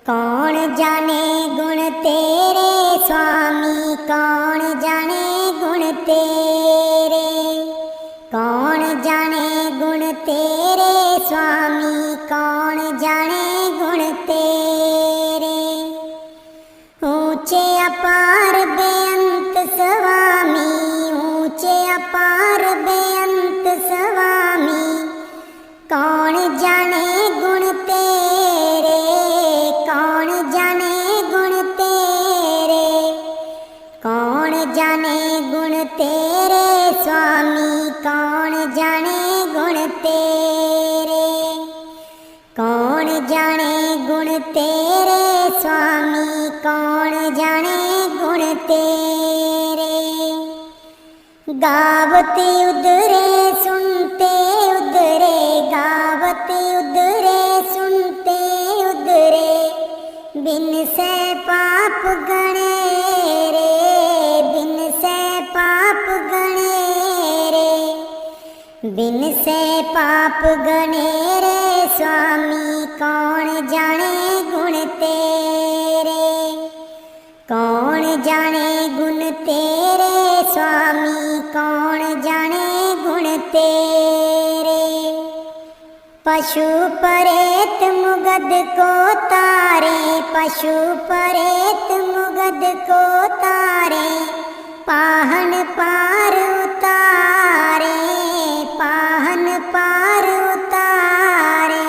कौन जाने गुण तेरे स्वामी, कौन जाने गुण तेरे, कौन जाने गुण तेरे स्वामी, कौन जाने गुण तेरे। ऊंचे अपार बेअंत स्वामी, ऊंचे अपार बेअंत स्वामी, कौन जाने गुण तेरे, कौन जाने गुण तेरे, कौन जाने गुण तेरे स्वामी, कौन जाने गुण तेरे, कौन जाने गुण तेरे स्वामी, कौन जाने गुण तेरे। गावते उदरे सुनते उदरे, गावते उदरे सुनते उदरे, बिन से पाप गणे रे, बिन से पाप गणे रे, बिन से पाप गणे रे स्वामी, कौन जाने गुण तेरे, कौन जाने गुण तेरे स्वामी, कौन जाने गुण तेरे। पशु परेत मुगद को तारे, पशु परेत मुगद को तारे, पाहन पार उतारे, पाहन पार उतारे,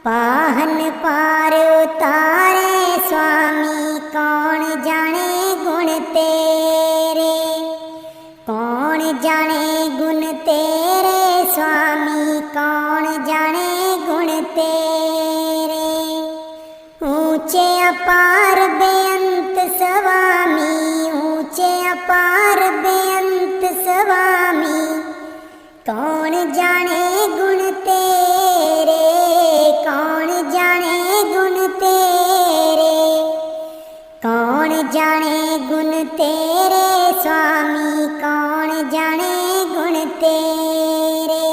पाहन पार उतारे स्वामी, कौन जाने गुण तेरे, कौन जाने गुण तेरे स्वामी, कौन जाने गुण तेरे। ऊंचे अपार बेअंत स्वामी, ऊंचे अपार बेअंत स्वामी, कौन जाने गुण तेरे, कौन जाने गुण तेरे, कौन जाने गुण तेरे स्वामी, कौन जाने गुण तेरे,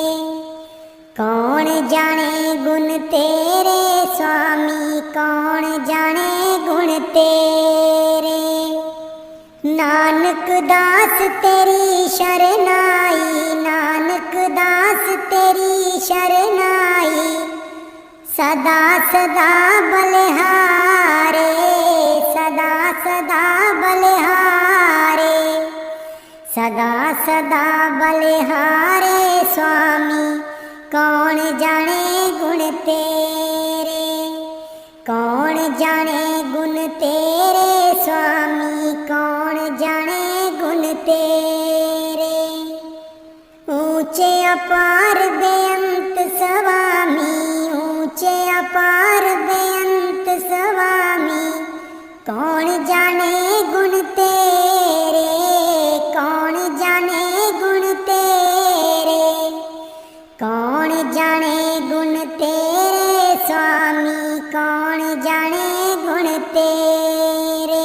कौन जाने गुण तेरे स्वामी, कौन जाने गुण तेरे। नानक दास तेरी शरनाई, नानक दास तेरी शरनाई, सदा सदा बलिहारे, सदा सदा बलिहारे, सदा सदा बलिहारे स्वामी, कौन जाने गुण तेरे, कौन जाने गुण तेरे स्वामी, कौन जाने गुण तेरे। ऊंचे अपार बेअंत स्वामी, ऊंचे अपार बेअंत स्वामी, कौन जाने गुण तेरे, कौन जाने गुण तेरे, कौन जाने गुण तेरे स्वामी, कौन जाने गुण तेरे,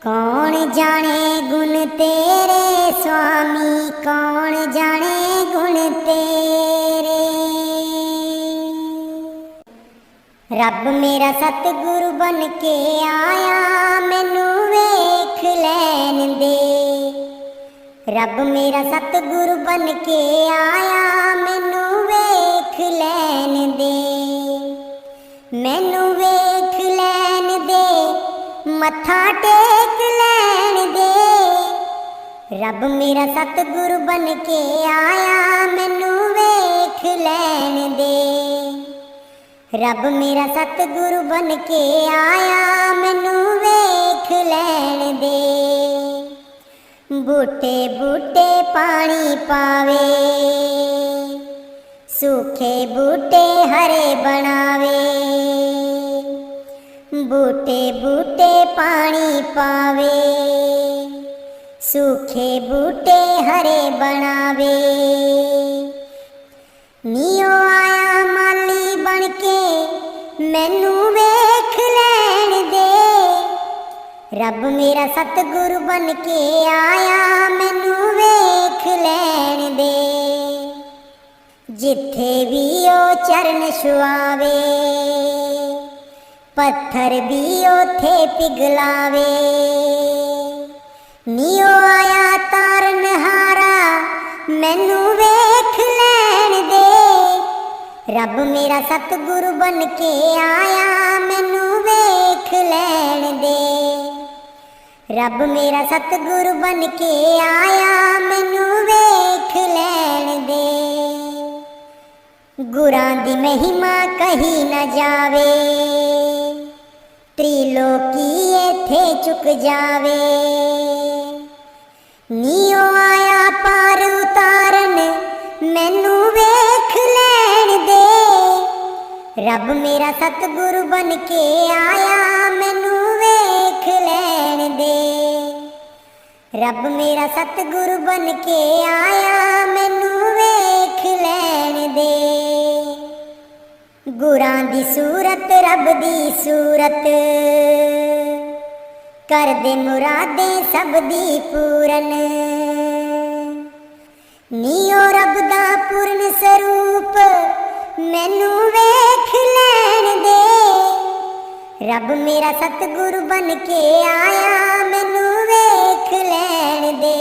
कौन जाने गुण तेरे स्वामी, कौन जाने गुण तेरे। रब मेरा सतगुरु बन के आया, मैनू वेख लैन दे, रब मेरा सतगुरु बन के आया, मैनू वेख लैन दे, मैनू वेख लैन दे, मत्था टेक लैन दे। रब मेरा सतगुरु बन के आया, मैनू वेख लैन दे, रब मेरा सतगुरु बन के आया, मैनू वेख लैन दे। बूटे बूटे पानी पावे, सूखे बूटे हरे बनावे, बूटे बूटे पानी पावे, सूखे बूटे हरे बनावे। नियो आया माली बन के, मैनू वेख लैन दे, रब मेरा सतगुरु बन के आया, मैनू वेख लैन दे। जिथे भी ओ चरण छुआवे, पत्थर भी ओथे पिघलावे। नीओ आया तारनहारा मैनू वेख लैण दे। रब मेरा सतगुरु बन के आया मैनू वेख लैण दे। रब मेरा सतगुरु बन के आया मैनू वेख लैण दे। गुरां दी महिमा कही न जावे, त्रिलोकी इत्थे चुक जावे। नीओ आया पार उतारन मैनू वेख लैण दे। रब मेरा सतगुरु बन के आया मैनू वेख लैण दे। रब मेरा सतगुरु बन के आया मैनू वेख लैण दे। गुरां दी सूरत रब दी सूरत कर दे मुरादें सब दी पूरन। नीओ रब दा पूर्ण स्वरूप मैनू वेख लैण दे। रब मेरा सतगुरु बन के आया मैनू वेख लैण दे।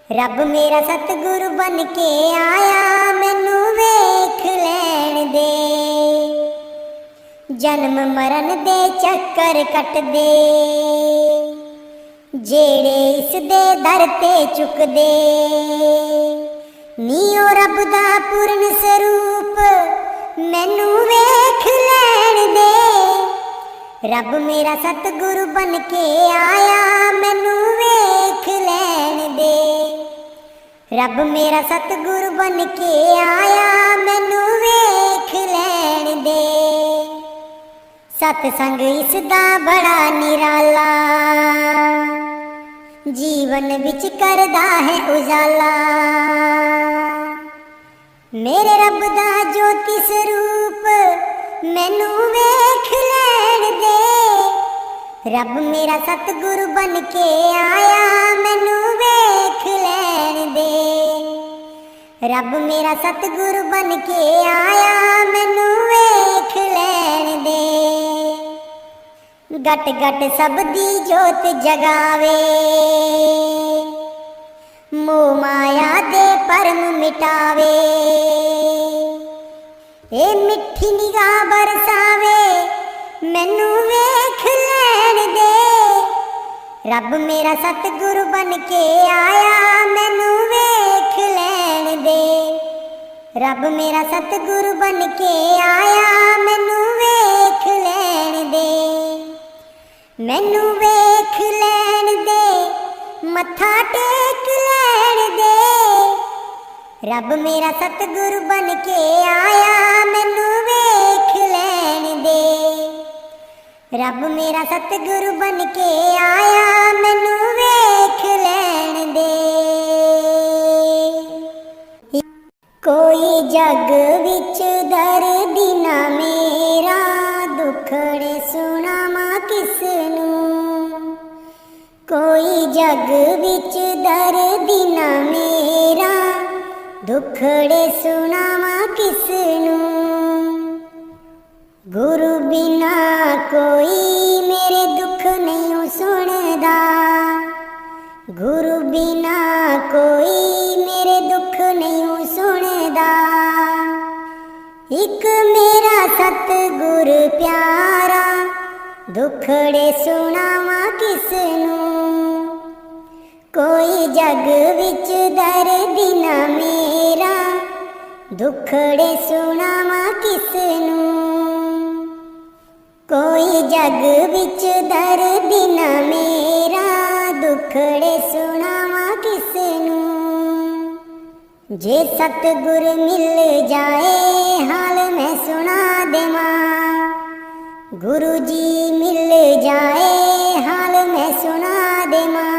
रब मेरा सतगुरु बन के आया मैनू वेख लैण दे। जन्म मरण दे चक्कर कट दे, जेड़े इस दे दर ते चुकदे। नीओ रब दा पूर्ण स्वरूप मैनू वेख लैण दे। रब मेरा सतगुरु बन के आया मैनू वेख लैण दे। रब मेरा सतगुरु बन के आया मैनू वेख लैण दे। सतसंग इसदा बड़ा निराला, जीवन विच करदा है उजाला। मेरे रब दा ज्योति स्वरूप मैनू वेख लैण दे। रब मेरा सतगुरु बन के आया मैनू वेख लैण दे। रब मेरा सतगुरु बन के आया मैनू वेख लैण दे। गट गट सब दी जोत जगावे, मोह माया दे परम मिटावे। ए मिठी निगाह बरसावे मैनू वेख लैण दे। रब मेरा सतगुरु बन के आया मैनू वेख लैण दे। रब मेरा सतगुरु बन के आया मैनू वेख लैण दे। मैनू वेख लैण दे, मत्था टेक लैण दे। रब मेरा सतगुरु बन के आया मैनू वेख लैण दे। रब मेरा सतगुरु बन के आया मैनू वेख लैण दे। कोई जग विच दर्दी ना मेरा, दुखड़े सुनावां किसनूं। कोई जग विच दर्दी ना मेरा, दुखड़े सुनावां किसनूं। गुरु बिना कोई मेरे दुख नहीं सुनदा। गुरु बिना कोई मेरे दुख नहीं सुनदा। एक मेरा सतगुर प्यारा, दुखड़े सुनावां किसनूं। कोई जग विच दर्दी ना मेरा, दुखड़े सुनावां किसनूं। कोई जग विच दर्दी ना मेरा, दुखड़े सुनावां किसनूं। जे सतगुर मिल जाए हाल मैं सुना देवां। गुरु जी मिल जाए हाल मैं सुना देवां।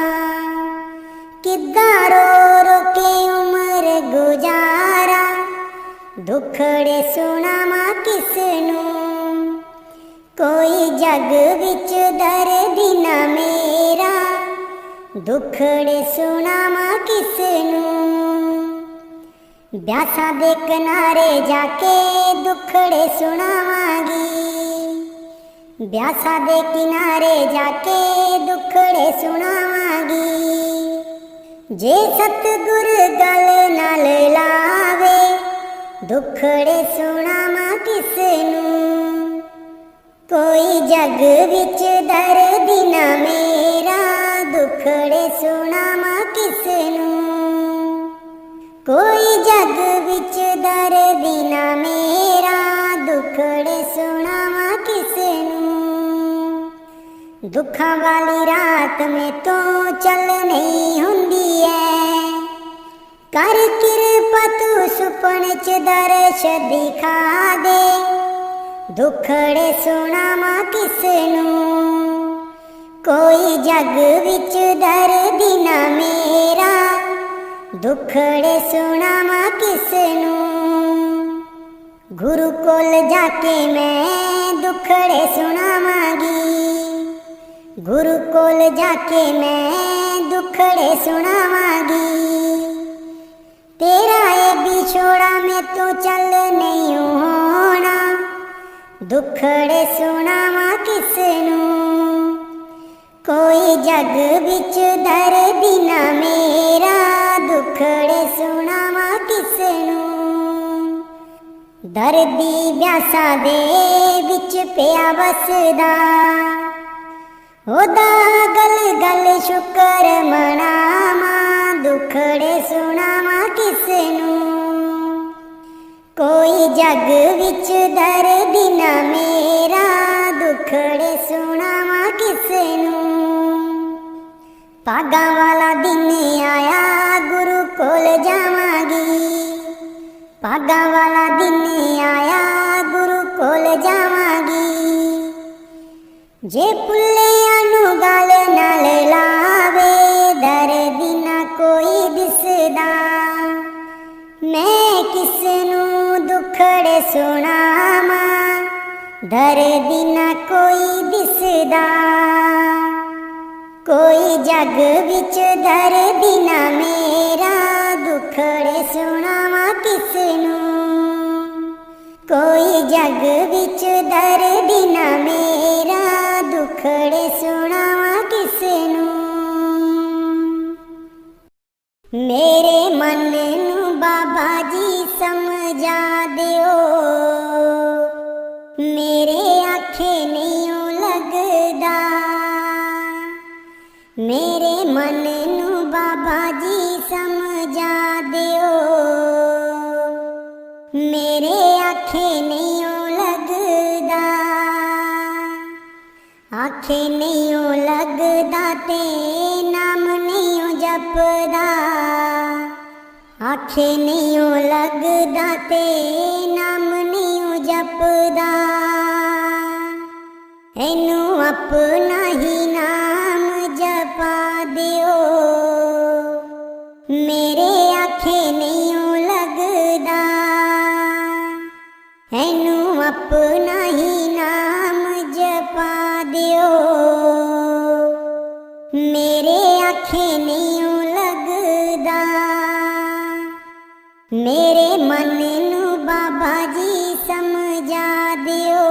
किद्दां रो रो के उम्र गुजारा, दुखड़े सुनावां किसनूं। कोई जग विच दर्दी ना मेरा, दुखड़े सुनावां किसनूं। ब्यासां दे किनारे जाके दुखड़े सुनावांगी। ब्यासा दे किनारे जाके दुखड़े सुनावांगी। जे सतगुर गल नाल लावे दुखड़े सुनावा किसनू। कोई जग विच दर्द ना मेरा दुखड़े सुनावा किसनू। कोई जग विच दर्द ना मेरा दुखड़े सुनावा किसनू। दुखां वाली रात में तो चल नहीं हुंदी है, कर किरपा तू सुपन च दर्श दिखा दे दुखड़े सुनावा किसनू। कोई जग विच दर्द ना मेरा दुखड़े सुनावा किसनू। गुरु कोल जाके मैं दुखड़े सुनावांगी। गुरु कोल जाके मैं दुखड़े सुनावांगी। तेरा ये बिछोड़ा में तो चल नहीं होना दुखड़े सुनावा किसनू। कोई जग विच दर्द ना मेरा दुखड़े सुनावा किसनू। दर्दी ब्यासा दे विच पिया वसदा ओदा गल गल शुकर मनावा दुखड़े सुनावा किसनू। कोई जग विच दर्द ना मेरा दुखड़े सुनावा किसनू। भागां वाला दिन आया गुरु कोल जावांगी। भागां वाला दिन आया गुरु कोल जावांगी। जे पुल्लियां नू गल नाल लावे दर्द ना कोई दिसदा। मैं किसनू दुखड़े सुनावा दर्द ना कोई दिसदा। कोई जग विच दर्द ना मेरा दुखड़े सुनावा किसनू। कोई जग विच दर्द ना मेरा दुखड़े सुनावा किसनू। मेरे मन नू बाबा जी समझा दिओ, मेरे आखे नहीं लगदा। मेरे मन नू बाबा जी समझा दिओ, मेरे आखे नहीं लगदा। आखे नहीं लगदा ते नाम नहीं जपदा। आखे नहीं लगदा ते नाम नहीं जपदा। एनू अपना ही नाम जपा दिओ, मेरे आखे नहीं लगदा। एनू अपना ही नाम जपा दिओ, मेरे आखे नहीं लगदा। मेरे मन नू बाबा जी समझा दिओ,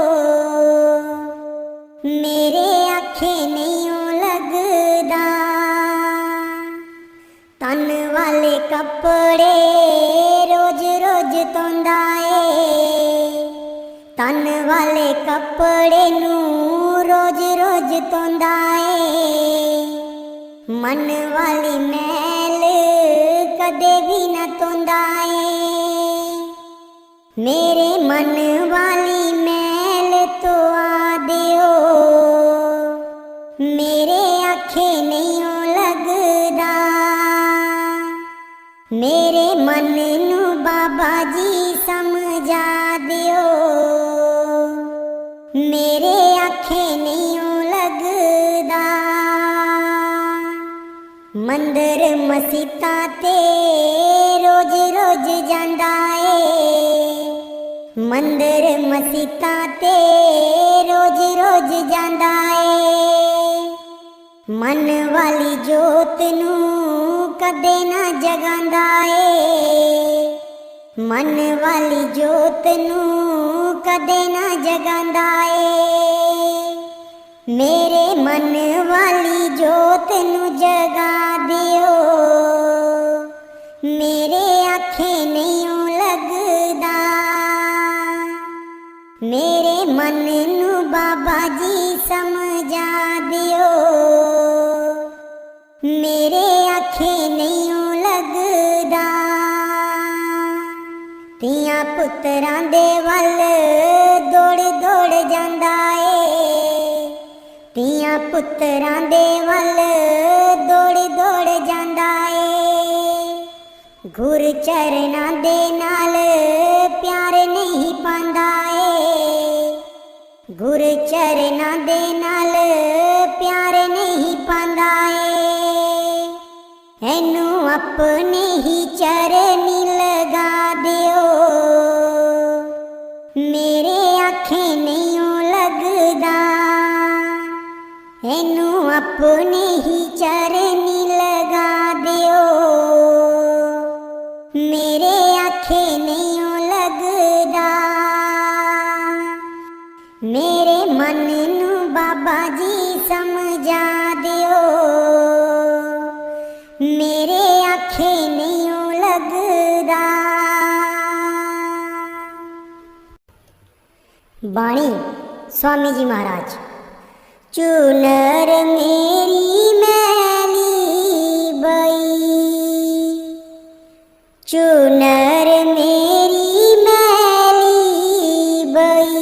मेरे आखे नहीं लगदा। तन वाले कपड़े रोज रोज धोंदा ए। तन वाले कपड़े नू रोज रोज धोंदा ए। मन वाली मैल कदे भी न धोंदा ए। मेरे मन वाली मैल तो आ दिओ, मेरे आखे नहीं लगदा। मेरे मन नू बाबा जी समझा दिओ, मेरे आखे नहीं लगदा। मंदिर मसीता ते रोज रोज जांदा ए। मंदिर मसीता ते रोज रोज जांदा ए। मन वाली जोत नू कदे ना जगांदा ए। मन वाली जोत नू कदे ना जगांदा ए। बाबा जी समझा दियो, मेरे आखे नहीं लगदा। तियां पुत्रां दे वल दौड़ दौड़ जांदा ए, तियां पुत्रां दे वल दौड़ दौड़ जांदा ए। घुर चरना दे नाल प्यार नहीं पांदा ए, घुर चरना दे नाल प्यार नहीं पांदा ए। एनू अपने ही चरनी लगा दियो, मेरे आखे नहीं लगदा। एनू अपने ही चरनी लगा दियो, मेरे आखे नहीं लगदा। मेरे मन नू बाबा जी समझा दियो, मेरे आखे नहीं लगदा। बाणी स्वामी जी महाराज। चुनर मेरी मैली बई, चुनर मेरी मैली बई,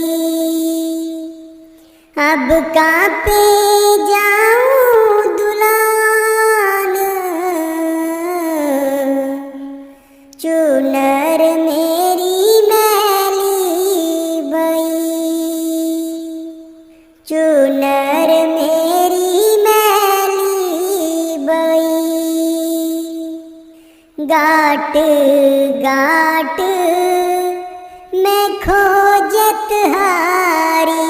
अब कापे जाऊं दुलान। चुनर मेरी मैली बई, चुनर मेरी मैली बई। गाट गाट मैं खोजत हारी,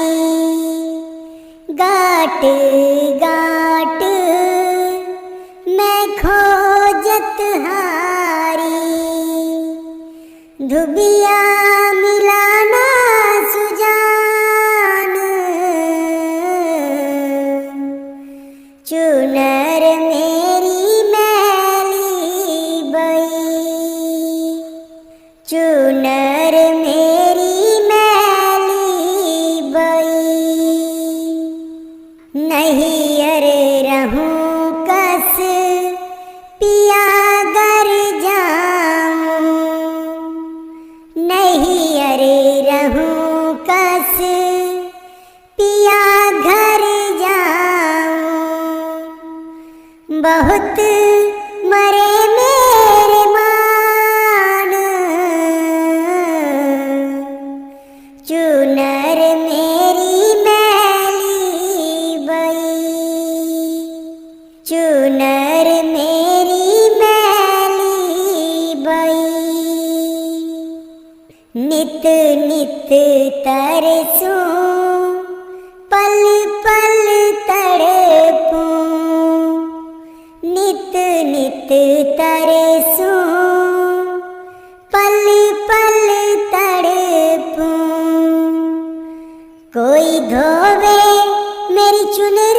गाट गाट मैं खोजत हारी। धुबिया मिलाना सुजान, चुनर मेरी मैली बई, चुनर मेरी मैली बई। नहीं अरे रहूं कस पिया घर जाऊं, नहीं अरे रहूं कस पिया घर जाऊं। बहुत मरे मेरे मान, चुनर मेरी मैली बई, चुनर मेरी मैली बई। नित नित तरसूं पल पल तड़पूं, नित नित तरसूं पल पल तड़पूं। कोई धोवे मेरी चुनरियान,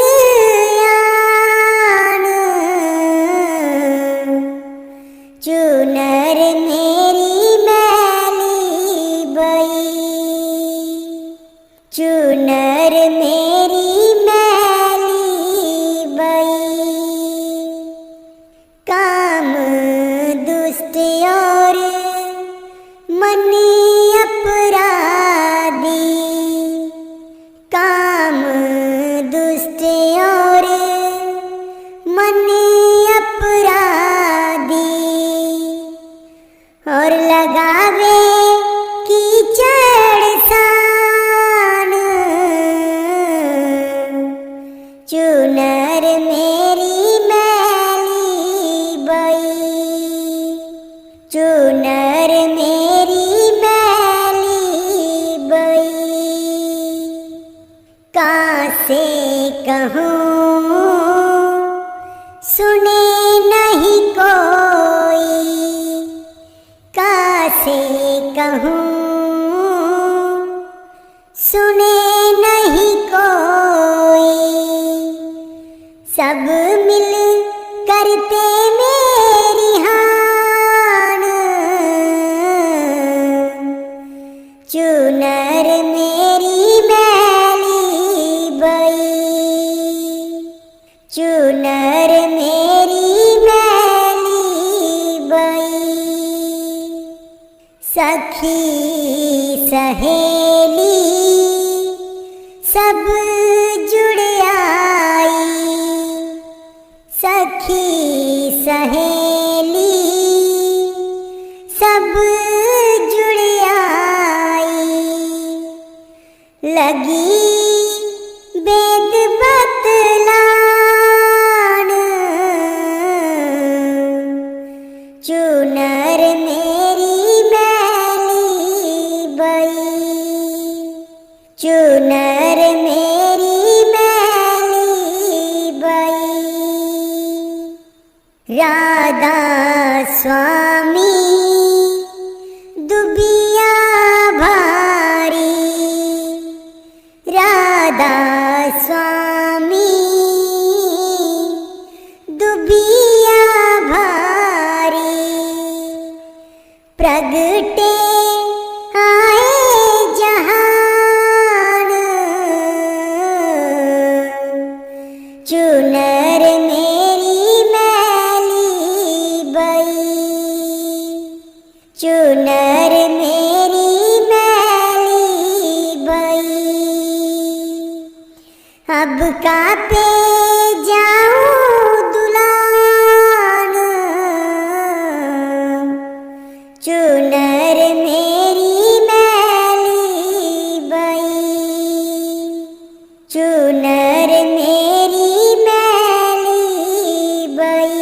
चुनर मेरी मैली बई, चुनर मेरी मैली बई। काम दुष्ट और मन अपराधी, काम दुष्ट और मन अपराधी। और लगावे कीचड़ सान, चुनर मेरी मैली बई, चुनर मेरी मैली बई। कासे कहूँ सुने नहीं कोई, कासे कहूँ सुने नहीं कोई। सब मिल करते मेरी हान, चुनर मेरी मैली सब जुड़ आई, सखी सहेली सब जुड़ आई। लगी वेद बतलान, चुनर मेरी मैली बई, चुनर मेरी मैली बई। राधा स्वामी दुबिया भारी, राधा स्वामी दुबिया भारी। प्रगटे आए जहान, चुनर मेरी मैली बई, चुनर मेरी मैली बई। अब का पे जाऊं दुलान, चुनर मेरी मैली बई, चुनर मेरी मैली बई।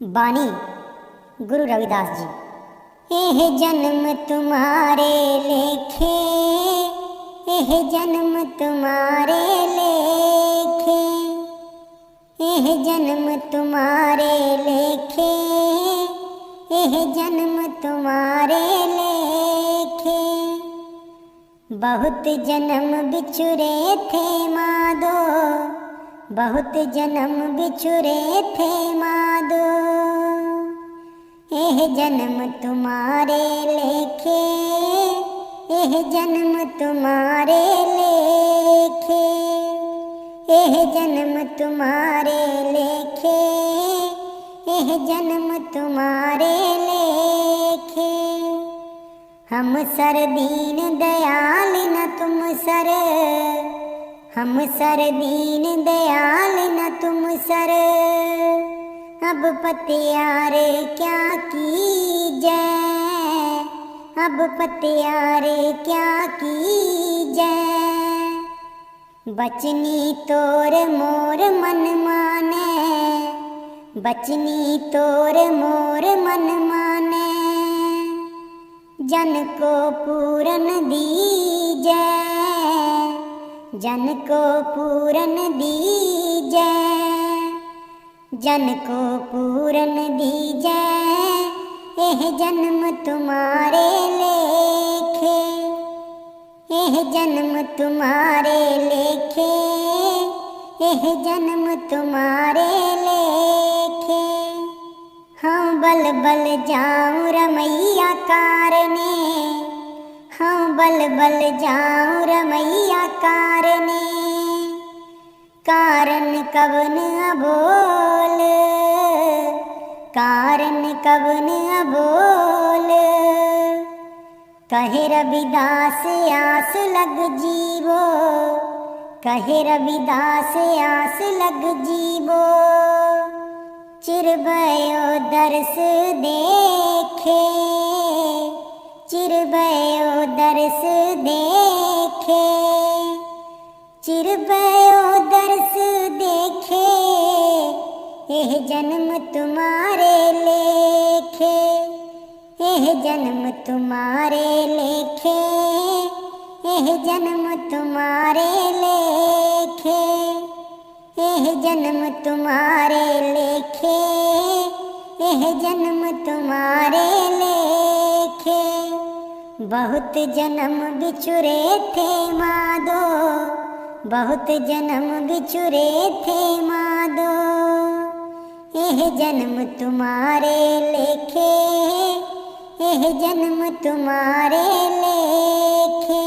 बानी गुरु रविदास जी। एह जन्म तुम्हारे लेखे, एह जन्म तुम्हारे लेखे, एह जन्म तुम्हारे लेखे, एह जन्म तुम्हारे लेखे। बहुत जन्म बिछुरे थे मादो, बहुत जन्म बिछुरे थे मादो। एह जन्म तुम्हारे लेखे, एह जन्म तुम्हारे लेखे, एह जन्म तुम्हारे लेखे, एह जन्म तुम्हारे लेखे। हम सर दीन दयाल न तुम सर, हम सर दीन दयाल न तुम सर। अब पतियार क्या कीजै, अब पतियार क्या कीजै। बचनी तोर मोर मन माने, बचनी तोर मोर मन माने। जन को पूरन दीजै, जन को पूरन दीजै, जन को पूरन दीजै। एह जन्म तुम्हारे लेखे, एह जन्म तुम्हारे लेखे, एह जन्म तुम्हारे लेखे। हाँ बल बल जाऊं रमैया कारने, हाँ बल बल जाऊं रमैया कारने। कारण कवन अबोल, कारण कवन अबोल। कहे रविदास आस लग जीवो, कहे रविदास आस लग जीवो। चिरबयो दर्श देखे, चिरबयो दर्श देखे, चिरबयो दर्श देखे। एह जन्म तुम्हारे लेखे, एह जन्म तुम्हारे लेखे, एह जन्म तुम्हारे लेखे, एह जन्म तुम्हारे लेखे, एह जन्म तुम्हारे लेखे। बहुत जन्म बिछुरे थे मादो, बहुत जन्म बिछुरे थे मादो। एह जन्म तुम्हारे लेखे, एह जन्म तुम्हारे लेखे।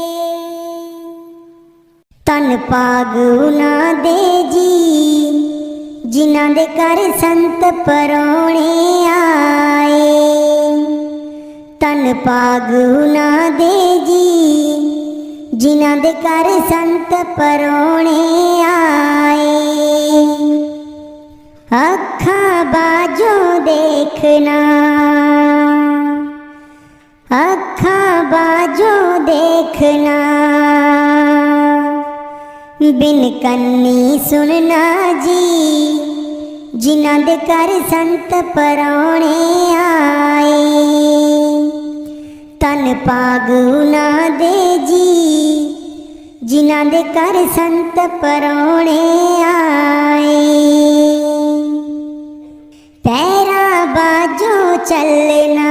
तन पाग उना दे जी, जिन्हां दे घर संत परौणे आए। तन पाग उना दे जी, जिन्हां दे घर संत परौणे आए। अखां बाजों देखना, अखां बाजों देखना, बिन कन्नी सुनना जी, जिन्हां दे घर संत परौणे आए। तन भाग उन्हां दे जी, जिन्हां दे घर संत परौणे आए। पैरा बाजों चलना,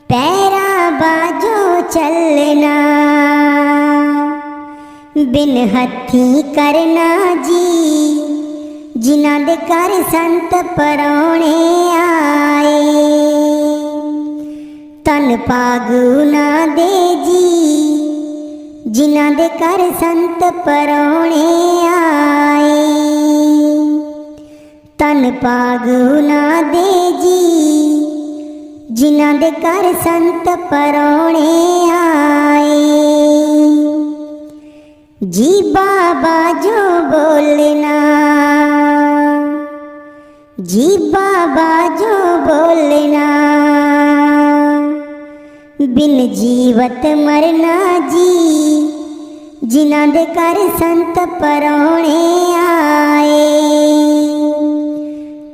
पैरा बाजों चलना, बिन हथी करना जी, जिन्हां दे घर संत परौणे आए। तन भाग उन्हां दे जी, जिन्हां दे घर संत परौणे आए। तन भाग उन्हां दे जी, जिन्हां दे घर संत परौणे आए। जीबा बाजों बोलना, जीबा बाजों बोलना, बिन जीवत मरना जी, जिन्हां दे घर संत परौणे आए।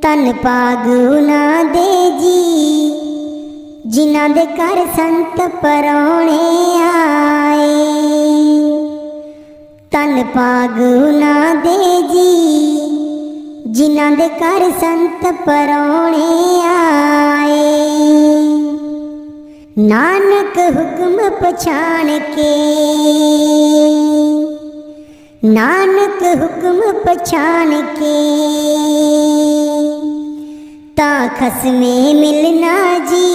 तन भाग उन्हां दे जी, जिन्हां दे घर संत परौणे आए। तन भाग उन्हां दे जी, जिन्हां दे घर संत परौणे आए। नानक हुक्म पछाण के, नानक हुक्म पछाण के, ता खसमे मिलना जी,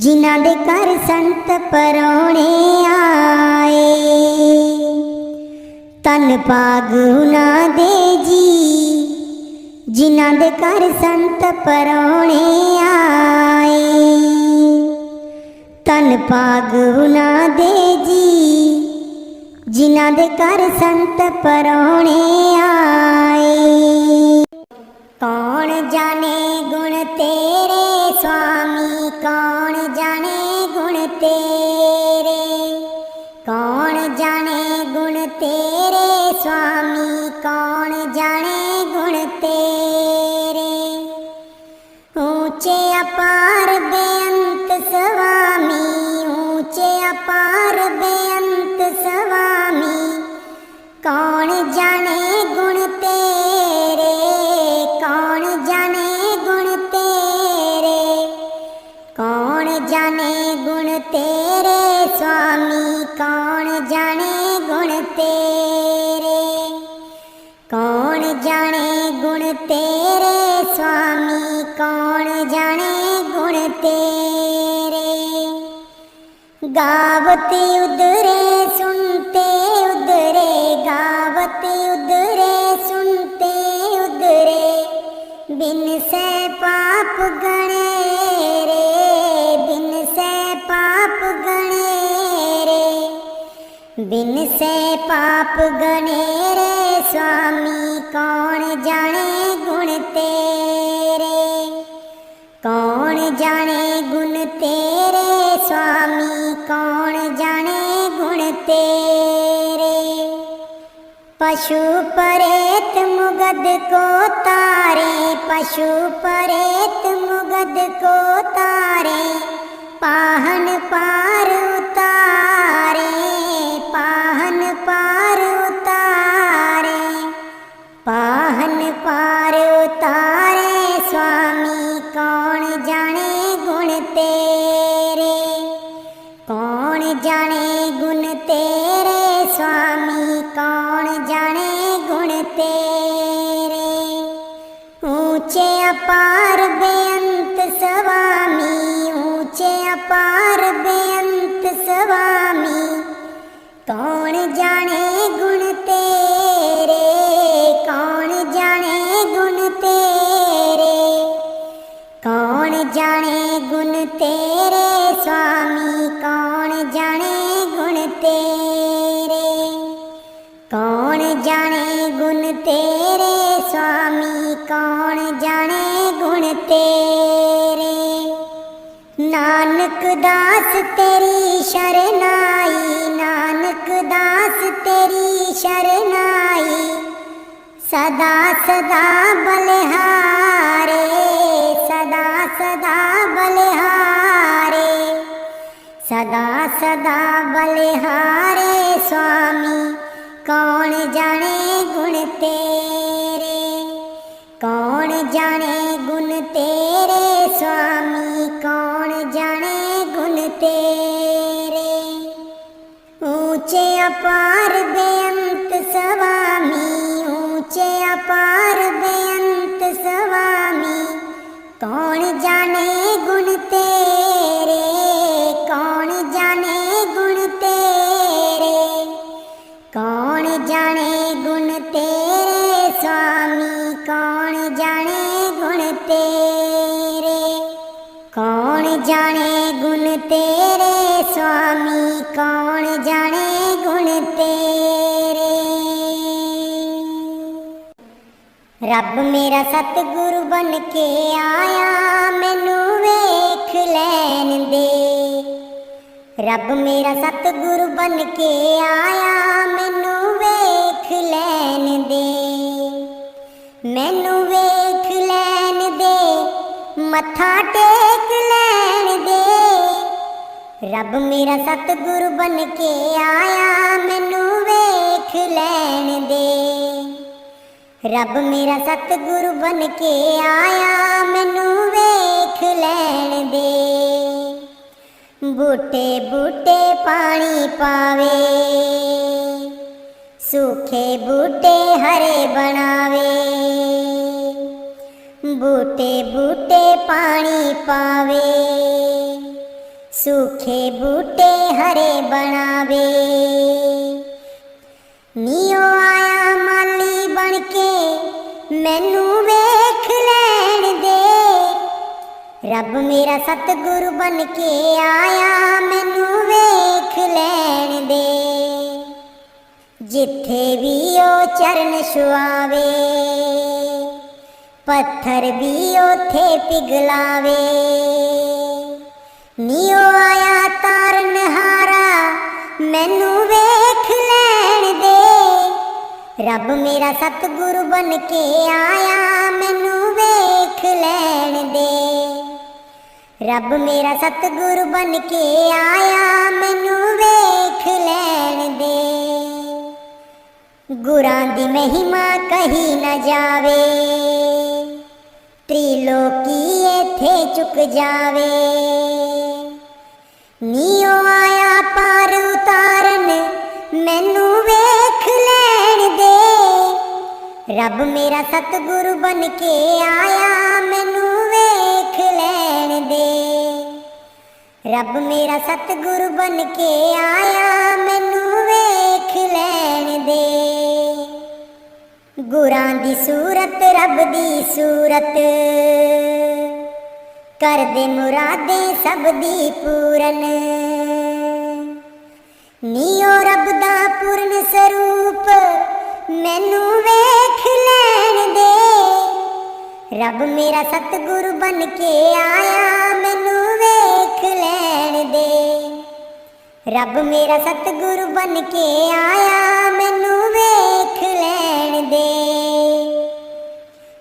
जिन्हां दे घर संत परौणे आए। तन भाग उन्हां दे जी, जिन्हां दे घर संत परौणे आए। तन भाग उन्हां दे जी, जिन्हां दे घर संत परौणे आए। कौन जाने गुण तेरे स्वामी, कौन जाने गुण तेरे, कौन जाने गुण तेरे स्वामी, कौन जाने गुण तेरे। ऊंचे अपार बेअंत स्वामी, ऊंचे अपार बेअंत स्वामी, कौन जाने गुण तेरे, कौन जाने गुण तेरे, कौन जाने गुण तेरे स्वामी, कौन जाने गुण तेरे, कौन जाने गुण तेरे स्वामी, कौन जाने गुण तेरे। गावते उदरे सुनते उदरे, गावते उदरे सुनते उदरे, बिन से पाप गणे रे, बिन से पाप गणे रे, बिन से पाप गणे रे स्वामी, कौन जाने गुण तेरे, कौन जाने गुण तेरे स्वामी, कौन जाने गुण तेरे। पशु परेत मुगद को तारे, पशु परेत मुगद को तारे, पाहन पार उतारे, पाहन पार उतारे, पाहन पार उतारे स्वामी, कौन जाने गुण तेरे, कौन जाने गुण तेरे स्वामी, कौन जाने गुण तेरे। ऊंचे अपार बेअंत स्वामी, ऊंचे अपार बेअंत स्वामी, कौन जाने गुण तेरे, कौन जाने गुण तेरे, कौन जाने गुण तेरे स्वामी, कौन जाने तेरे स्वामी कौन जाने गुण तेरे। नानक दास तेरी शरनाई, नानक दास तेरी शरनाई, सदा सदा बलिहारे, सदा सदा बलिहारे, सदा सदा बलिहारे स्वामी कौन जाने गुण तेरे। कौन जाने गुण तेरे स्वामी कौन जाने गुण तेरे। ऊंचे अपार बेअंत स्वामी, ऊंचे अपार बेअंत स्वामी कौन जाने गुण तेरे। कौन जाने गुण तेरे, कौन जाने गुण तेरे स्वामी कौन जाने गुण तेरे। कौन जाने गुण तेरे स्वामी कौन जाने गुण तेरे। रब मेरा सतगुरु बन के आया मैनू वेख लैन दे। रब मेरा सतगुरु बन के आया मैनू वेख लैन दे। मैनू वेख लैन दे, मत्था टेक लैन दे। रब मेरा सतगुरु बन के आया मैनू वेख लैन दे। रब मेरा सतगुरु बन के आया मैनू वेख लैन दे। बूटे बूटे पानी पावे, सूखे बूटे हरे बनावे। बूटे बूटे पानी पावे, सूखे बूटे हरे बनावे। नियो आया माली बन के मैनू वेख लैन दे। रब मेरा सतगुरु बन के आया मैनू वेख लैन दे। जिथे भी ओ चरण छुआवे, पत्थर भी ओथे पिघलावे। नियो आया तारनहारा मैनू वेख लैन दे। रब मेरा सतगुरु बन के आया मैनू वेख लैन दे। रब मेरा सतगुरु बन के आया मैनू वेख लैन दे। गुरां दी महिमा कही न जावे, त्रिलोकी इत्थे चुक जावे। नियो आया पार उतारन मैनू वेख लैन दे। रब मेरा सतगुरु बन के आया मैनू वेख लैन दे। रब मेरा सतगुरु बन के आया मैनू वेख लैन दे। गुरां दी सूरत रब दी सूरत, कर दे मुरादे सब दी पूरन। नियो रब दा पूर्ण स्वरूप मैनू वेख लैन दे। रब मेरा सतगुरु बन के आया मैनू वेख लैन दे। रब मेरा सतगुरु बन के आया मैनू वेख लैन दे।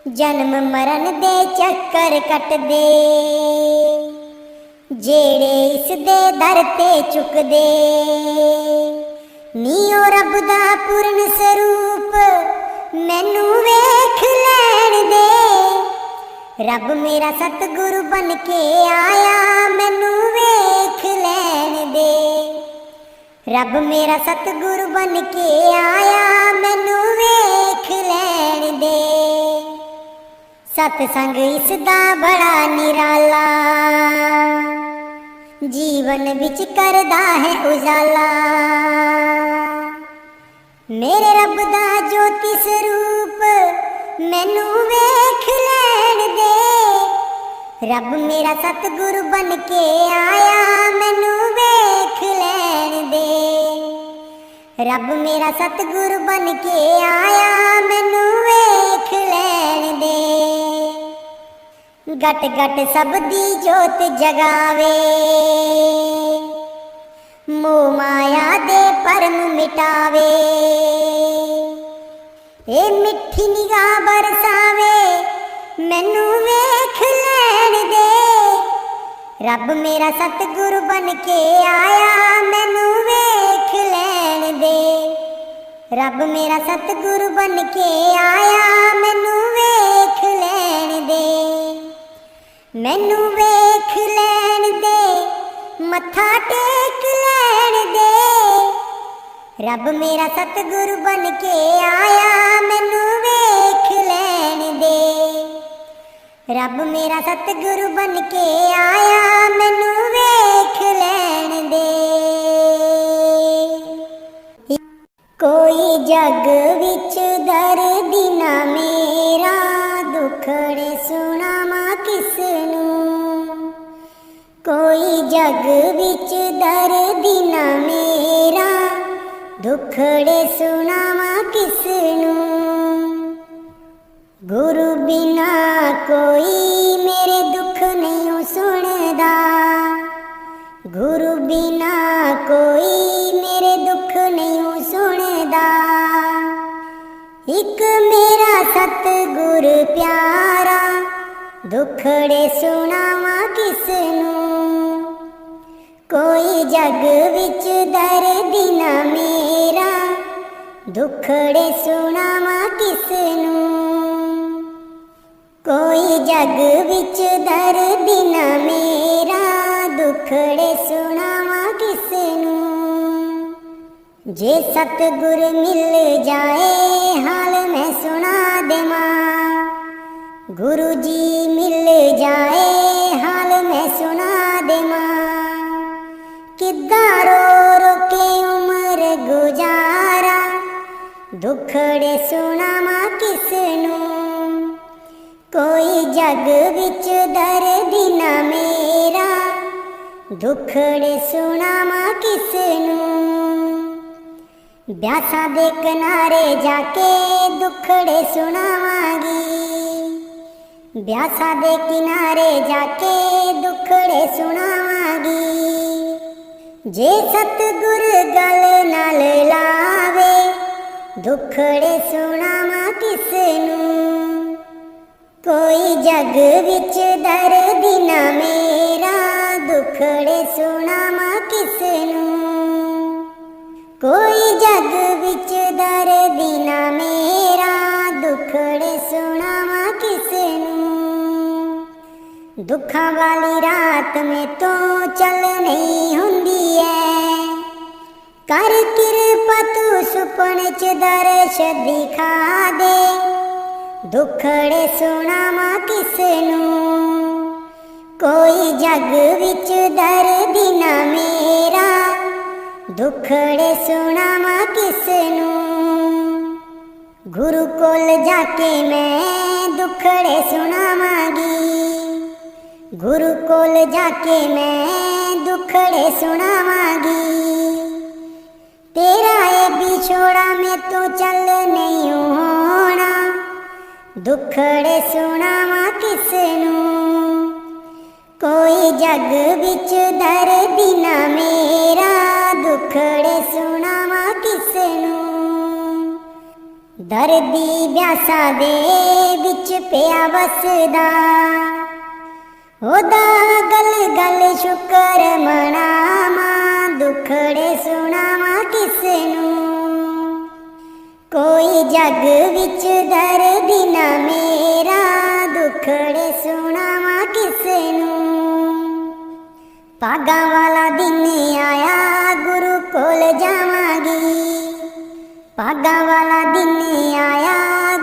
जन्म मरण दे चक्कर कट दे, जेड़े इस दे दर ते चुक दे। नियो रब दा पूर्ण स्वरूप मैनू वेख लैन दे। रब मेरा सतगुरु बन के आया मैनू वेख लैन दे। रब मेरा सतगुरु बन के आया मैनू वेख लैन दे। सतसंग इसदा बड़ा निराला, जीवन विच करदा है उजाला। मेरे रब दा ज्योति स्वरूप मैनू वेख लैन दे। रब मेरा सतगुरु बन के आया मैनू वेख लैन दे। रब मेरा सतगुरु बन के आया मैनू वेख लैण दे। गट गट सब दी जोत जगावे, मोह माया दे भरम मिटावे। ए मिठी निगाह बरसावे मैनू वेख लैण दे। रब मेरा सतगुरु बन के आया मैनू वेख लैण दे। रब मेरा सतगुरु बन के आया मैनू वेख लैण दे। मैनू वेख लैण दे, मत्था टेक लैण दे। रब मेरा सतगुरु बन के आया मैनू वेख लैण दे। रब मेरा सतगुरु बन के आया मैनू वेख लैण दे। कोई जग विच दर्दी ना मेरा, दुखड़े सुनावां किसनूं। कोई जग विच दर्दी ना मेरा, दुखड़े सुनावां किसनूं। गुरु बिना कोई मेरे दुख नहीं सुनदा। गुरु बिना कोई मेरे दुख नहीं सुनदा। एक मेरा सतगुर प्यारा, दुखड़े सुनावां किसनूं। कोई जग विच दर्दी ना मेरा, दुखड़े सुनावां किसनूं। कोई जग विच दर्दी ना मेरा, दुखड़े सुनावां किसनूं। जे सतगुर मिल जाए हाल मैं सुना देवां। गुरु जी मिल जाए हाल मैं सुना देवां। किद्दां रो रो के उम्र गुजारा, दुखड़े सुनावां किसनूं। कोई जग विच दर्दी ना मेरा, दुखड़े सुनावां किसनूं। ब्यासा दे किनारे जाके दुखड़े सुनावांगी। ब्यासा दे किनारे जाके दुखड़े सुनावांगी। जे सतगुर गल नाल लावे, दुखड़े सुनावां किसनूं। कोई जग विच दर्दी ना मेरा, दुखड़े सुनावां किसनूं। कोई जग विच दर्दी ना मेरा, दुखड़े सुनावां किसनूं। दुखां वाली रात में तो चल नहीं हुंदी है। कर किरपा तू सुपने च दर्श दिखा दे, दुखड़े सुनावां किसनूं। कोई जग विच दर्दी ना मेरा, दुखड़े सुनावां किसनूं। गुरु कोल जाके मैं दुखड़े सुनावांगी। गुरु कोल जाके मैं दुखड़े सुनावांगी। तेरा ये बिछोड़ा में तो चल नहीं होना, दुखड़े सुनावां किसनूं। कोई जग विच दर्दी ना मेरा, दुखड़े सुनावां किसनूं। दर्दी ब्यासा दे विच पिया वसदा, ओदा गल गल शुकर मनावां, दुखड़े सुनावां किसनूं। कोई जग विच दर्दी ना मेरा, दुखड़े सुनावां किसनूं। भागां वाला दिन आया गुरु कोल जावांगी। भागां वाला दिन आया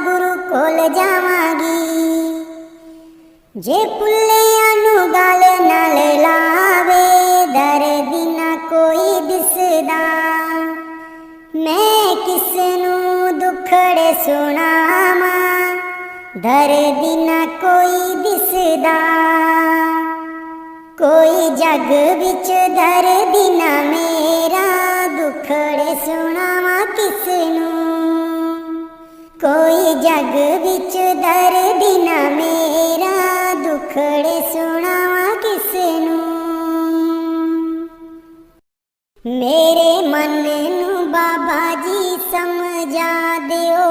गुरु कोल जावांगी। जे पुल्लियां नू गल नाल लावे, दर्दी ना कोई दिसदा। मैं किसनूं दुखड़े सुनावां, दर्दी ना कोई दिसदा। कोई जग विच दर्दी ना मेरा, दुखड़े सुनावां किसनूं, कोई जग विच दर्द ना मेरा, दुखड़े सुनावा किसनूं। मेरे मन नूं बाबा जी समझा दिओ,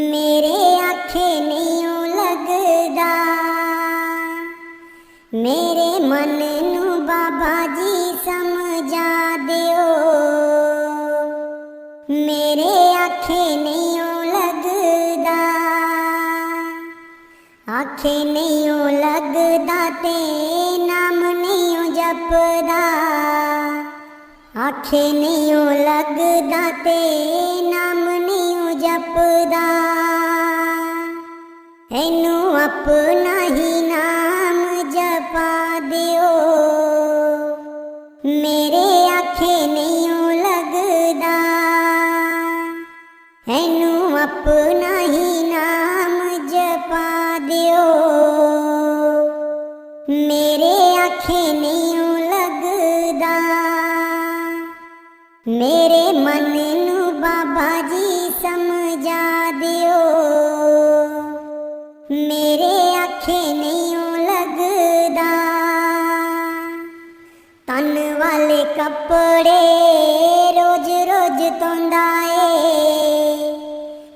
मेरे आखे नहीं लगदा। मेरे मन नूं बाबा जी समझा दिओ, मेरे आखे नहीं लगदा। आखे नहीं लगदा ते नाम नहीं जपदा, आखे नहीं लगदा ते नाम नहीं जपदा। एनू अपना ही नाम जपा दिओ, मेरे आखे नहीं लगदा। एनू अपना ही नाम जपा दिओ, मेरे आखे नहीं लगदा। मेरे मन नूं बाबा जी समझा दिओ, मेरे आखे नहीं लगदा। तन वाले कपड़े रोज रोज धोंदा ए,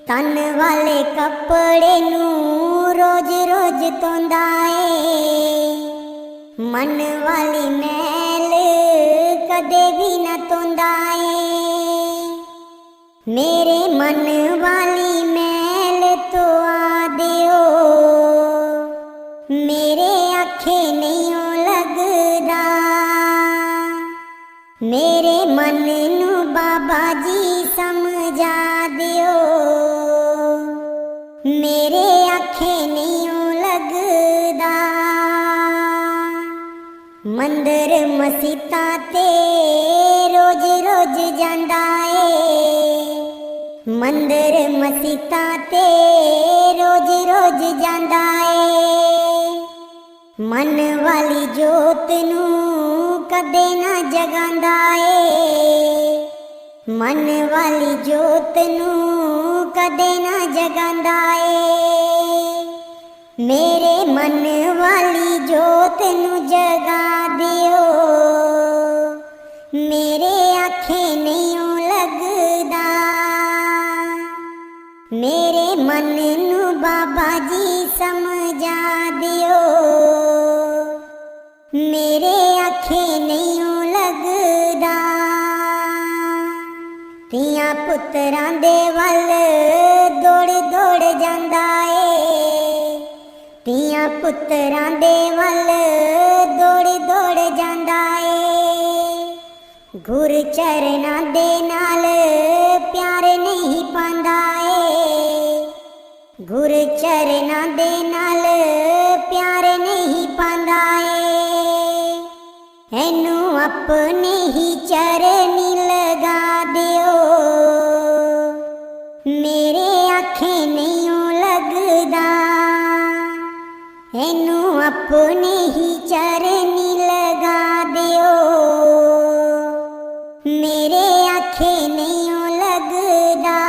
तन वाले कपड़े नूं रोज रोज धोंदा ए। मन वाली मैल कदे भी न धोंदा ए, मेरे मन वाली मैल धोआ दिओ, मेरे आखे नहीं लगदा। मेरे मन नूं बाबा जी समझा दिओ, मेरे आखे नहीं लगदा। मंदिर मसीता ते रोज रोज जांदा ए, मंदिर मसीता ते रोज रोज जांदा ए। मन वाली जोत नूं कदे ना जगांदा ए, मन वाली जोत नूं कदे ना जगांदा ए। मेरे मन वाली जोत नूं जगा दिओ, मेरे आखे नहीं लगदा। मेरे मन नूं बाबा जी समझा दिओ, मेरे आखे नहीं लगदा। तियां पुत्रां दे वल दौड़ दौड़ जांदा ए, तियां पुत्रां दे वल दौड़ दौड़ जांदा ए। गुर चरनां दे नाल प्यार नहीं पांदा ए, गुर चरनां दे नाल प्यार नहीं पांदा ए। एनू अपने ही चरनी लगा दिओ, मेरे आखे नहीं लगदा। एनू अपने ही चरनी लगा दिओ, मेरे आखे नहीं लगदा।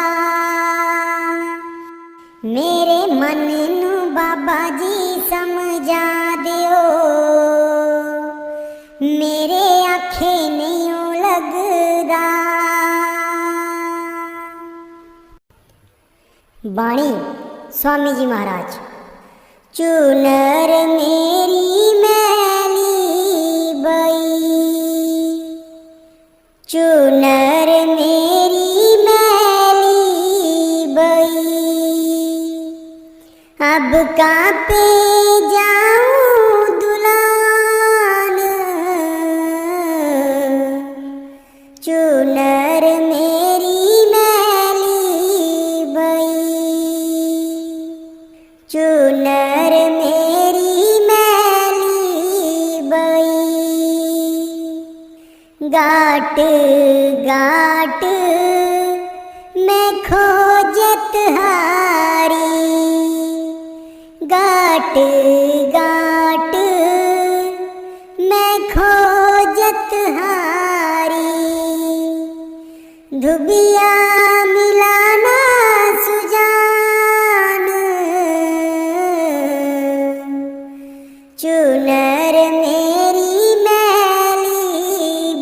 मेरे मन नूं बाबा जी समझा दिओ, मेरे आखे नहीं लगदा। बाणी स्वामी जी महाराज। चुनर मेरी मैली बई, चुनर मेरी मैली बई, अब कांपे जाऊं दुलान। चुनर मेरी मैली बई, चुनर मेरी मैली बई। गाट गाट मैं खोजत हारी, गाट गाट मैं खोजत हारी। धुबिया मिलाना सुजान, चुनर मेरी मैली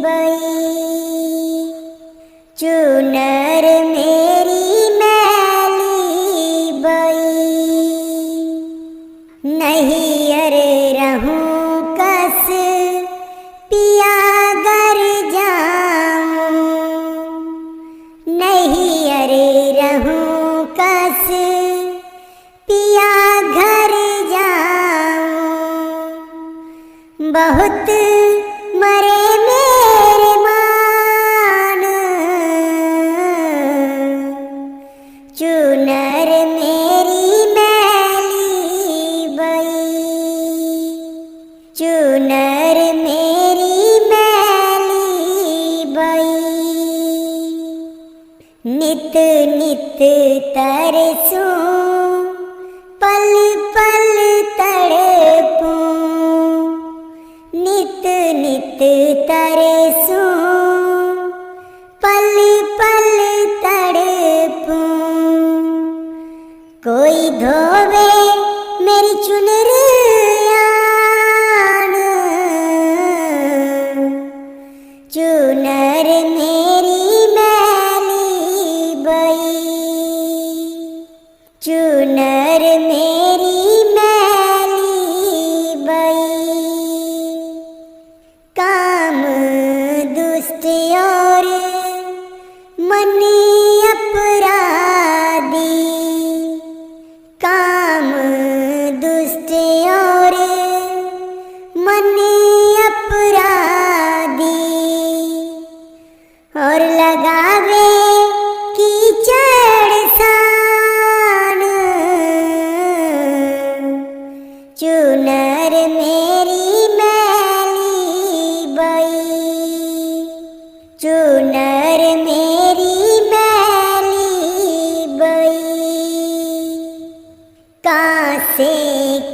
बई, चुनर मेरी मैली बई। नहीं अरे रहूं कस पिया गर जाऊं, नहीं अरे रहूं कस पिया घर जाऊं। बहुत मरे मेरे मान, चुनर मेरी मैली बई, चुनर मेरी मैली बई। नित नित तरसूं पल पल तड़पूं, नित नित तरसूं पल पल तड़पूं। कोई धोवे मेरी चुनरियान, चुनर मेरी मैली बई, चुनर मेरी मैली बई। काम दुष्ट और मन अपराधी, काम दुष्ट और मन अपराधी। और लगावे कीचड़ सान, चुनर मेरी मैली बई, चुनर मेरी मैली बई। कासे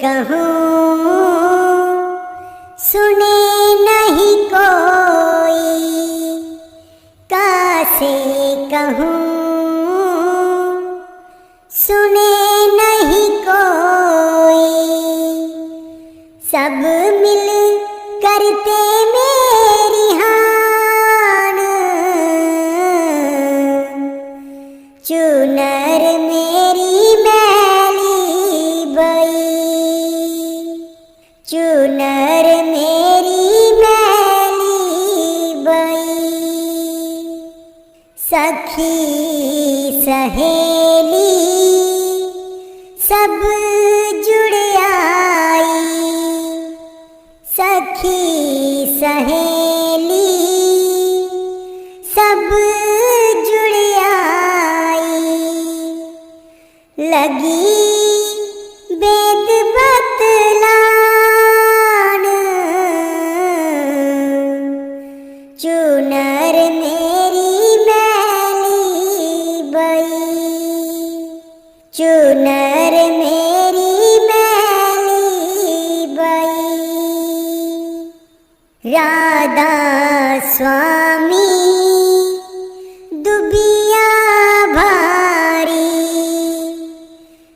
कहूँ सुने नहीं कोई, कासे कहूँ सुने नहीं कोई। सब मिल करते मेरी हान, चुनर मेरी मैली बई, चुनर मेरी मैली बई। सखी सहेली सब जुड़ आई, सखी सहेली सब जुड़ आई। लगी वेद बतलान, चुनर मेरी मैली बई, चुनर मेरी मैली बई। राधा स्वामी दुबिया भारी,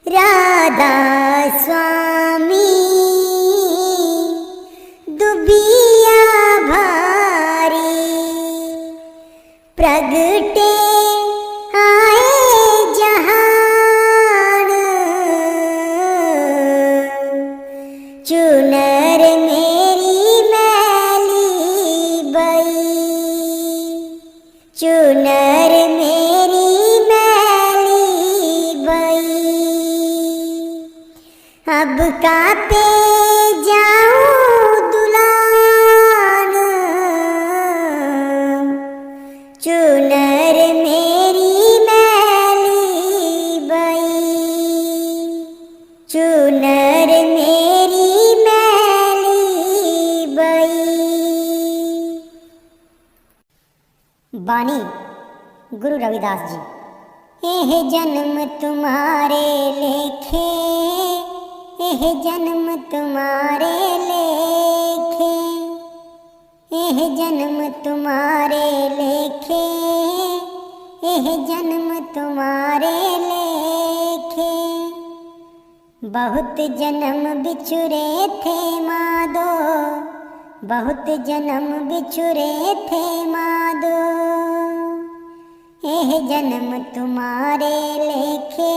राधा स्वामी दुबिया भारी। प्रगटे आए जहान, चुनर मेरी मैली बई, चुनर मेरी मैली बई। अब कापे जाऊं दुलान, चुनर मेरी मैली बई, चुनर मेरी मैली बई। बानी गुरु रविदास जी। एह जन्म तुम्हारे लेखे, एह जन्म तुम्हारे लेखे, एह जन्म तुम्हारे लेखे, यह जन्म तुम्हारे लेखे। बहुत जन्म बिछुरे थे मादो, बहुत जन्म बिछुरे थे मादो। यह जन्म तुम्हारे लेखे,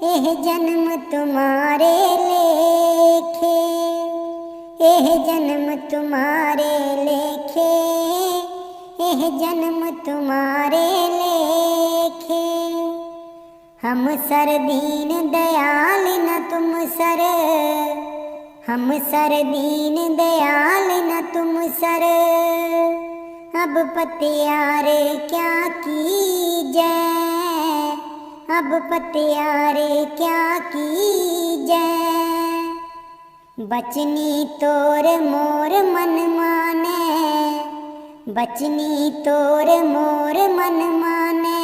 यह जन्म तुम्हारे लेखे, यह जन्म तुम्हारे लेखे, यह जन्म तुम्हारे लेखे। हम सर दीन दयाल न तुम सर, हम सर दीन दयाल न तुम सर। अब पतियार क्या कीजै, अब पतियार क्या कीजै। बचनी तोर मोर मन माने, बचनी तोर मोर मन माने।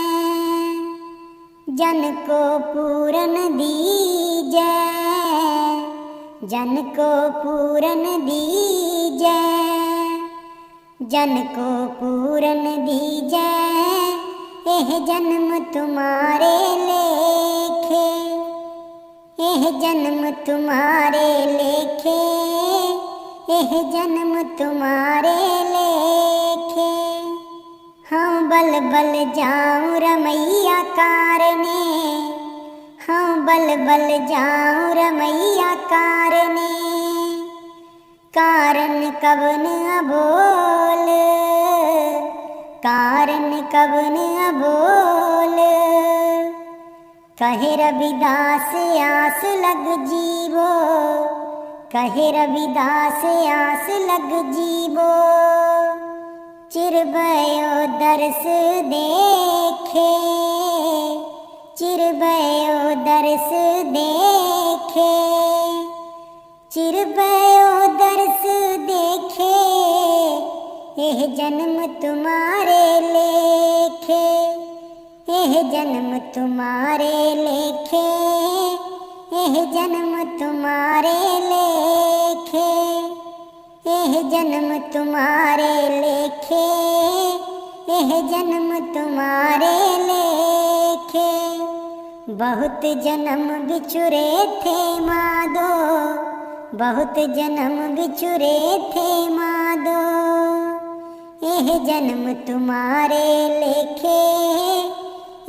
जन को पूरन दीजै, जन को पूरन दीजै, जन को पूरन दीजै। यह जन्म तुम्हारे लेखे, यह जन्म तुम्हारे लेखे, यह जन्म तुम्हारे लेखे। हाँ बल बल जाऊं रमैया कारने, हाँ बल बल जाऊं रमैया कारने। कारण कवन अबोल, कारण कवन अबोल। कहे रविदास आस लग जीवो, कहे रविदास आस लग जीवो। चिरबयो दर्श देखे, चिरबयो दर्श देखे, चिरबयो दर्श देखे। यह जन्म तुम्हारे लेखे, यह जन्म तुम्हारे लेखे, यह जन्म तुम्हारे लेखे, यह जन्म तुम्हारे लेखे, यह जन्म तुम्हारे लेखे। बहुत जन्म बिछुरे थे मादो, बहुत जन्म बिछुरे थे मादो। यह जन्म तुम्हारे लेखे,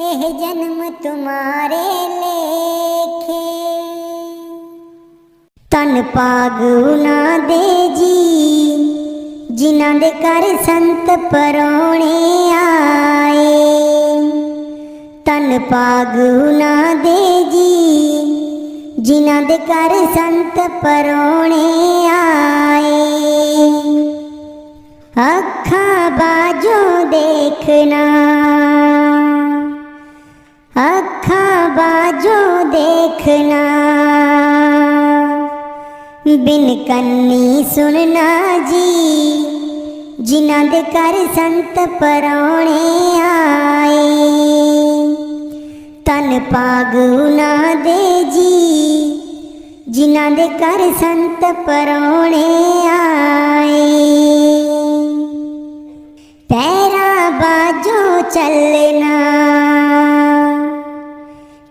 यह जन्म तुम्हारे लेखे। तन पागु ना दे जी, जिन्हां दे घर संत परौणे आए। तन पागु ना दे जी, जिन्हां दे घर संत परौणे आए। अखां बाजो देखना, अखां बाजो देखना। बिन कन्नी सुनना जी, जिन्हां दे घर संत परौणे आए। तन पागु ना दे जी, जिन्हां दे घर संत परौणे आए। पैरा बाजो चलना,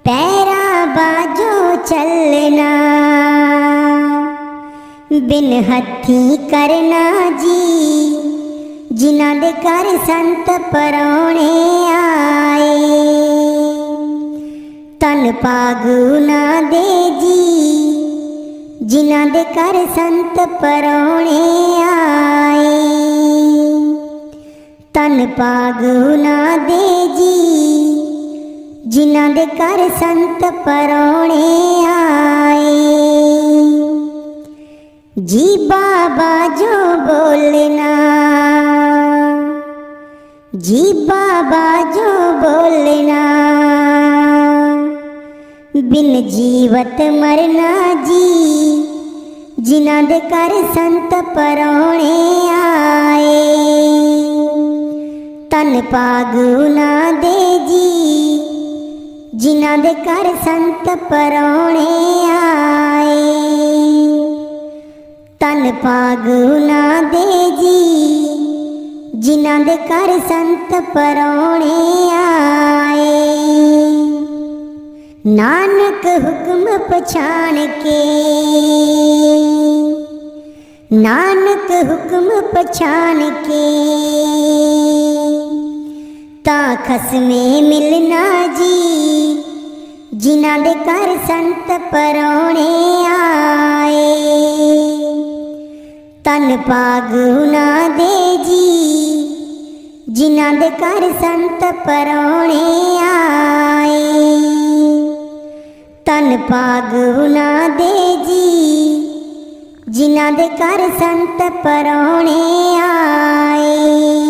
पैरा बाजो चलना। बिन हथी करना जी, जिन्हां दे घर संत परौणे आए। तन पागु ना दे जी, जिन्हां दे घर संत परौणे आए। तन पागु ना दे जी, जिन्हां दे घर संत परौणे आए। जी बाबा जो बोलना, जी बाबा जो बोलना। बिन जीवत मरना जी, जिन्हां दे घर संत परौणे आए। तन पागु ना दे जी, जिन्हां दे घर संत परौणे आए। तन पागु ना दे जी, जिन्हां दे घर संत परौणे आए। नानक हुक्म पछाण के, नानक हुक्म पछाण के, ता खसमे मिलना जी, जिन्हां दे घर संत परौणे आए। तन भाग उन्हां दे जी, जिन्हां दे घर संत परौणे आए। तन भाग उन्हां दे जी, जिन्हां दे घर संत परौणे आए।